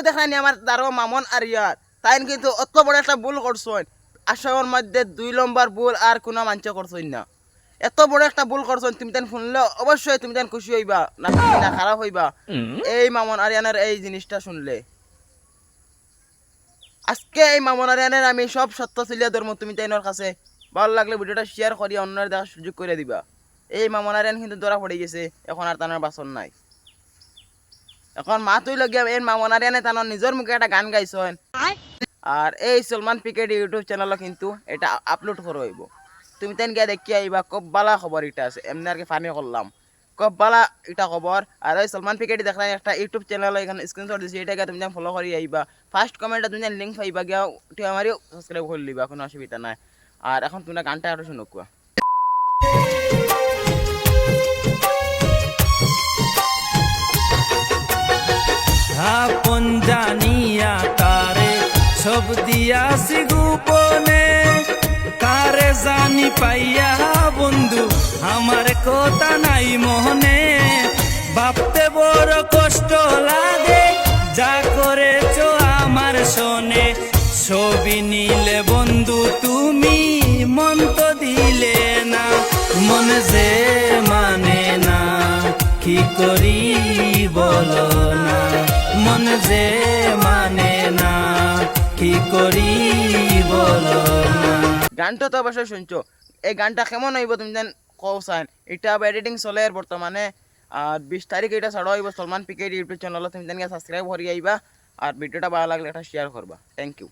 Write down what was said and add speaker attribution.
Speaker 1: দেখানি আমার তারও মামন আর ইয়ার তাই কিন্তু অত বড় একটা ভুল করছেন আসামের মধ্যে 2 নম্বর ভুল আর কোনো মানুষ করছেন না এত বড় একটা ভুল করছেন তুমি তাই শুনলে অবশ্যই তুমি তাই খুশি হইবা না খারাপ হইবা এই মামন আরিয়ানের এই জিনিসটা শুনলে আজকে এই মামন আরিয়ানের আমি সব সত্য চিলিয়া ধর্ম তুমি তাইনোর কাছে ভালো লাগলে ভিডিওটা শেয়ার করি অন্যের দেখার সুযোগ করে দিবা এই মামন আরিয়ান কিন্তু ধরা পড়ে গেছে এখন আর তানোর বাসন নাই এখন মা তুই লগিয়া এই মামন আরিয়ানে তানোর নিজের মুখে একটা গান গাইছেন আর এই সলমান পিকেট ইউটিউব চ্যানেলও কিন্তু এটা আপলোড করা হইব তুমি তাই গিয়ে দেখি আইবা কব বালা খবর এটা আছে এমনি আর কি ফানি করলাম কব বালা এটা খবর আর ওই সলমান পিকেটি দেখলাম একটা ইউটিউব চ্যানেল এখানে স্ক্রিনশট দিছি এটাকে তুমি ফলো করি আইবা ফার্স্ট কমেন্টে তুমি লিঙ্ক পাইবা গিয়া উঠে আমারও সাবস্ক্রাইব করে লিবা কোনো অসুবিধা নাই আর এখন তুমি গানটা একটু শুনো কুয়া
Speaker 2: আপন জানিয়া কারে সব দিয়াছি গোপনে কারে জানি পাইয়া বন্ধু আমার কথা নাই মনে ভাবতে বড় কষ্ট লাগে যা করেছো আমার শোনে ছবি নিলে বন্ধু তুমি মন তো দিলে না মনে যে মানে না কি করি বলো না মন যে মানে না কি করি বলো না
Speaker 1: গানটা তো অবশ্যই শুনছো এই গানটা কেমন হইব তুমি জান কৌসান এটা এডিটিং চলে বর্তমানে আর 20 তারিখ এটা ছাড়া হইব সলমান পিকেট ইউটিউব চ্যানেল তুমি জান সাবস্ক্রাইব করি আইবা আর ভিডিওটা ভালো লাগলে এটা শেয়ার করবা থ্যাংক ইউ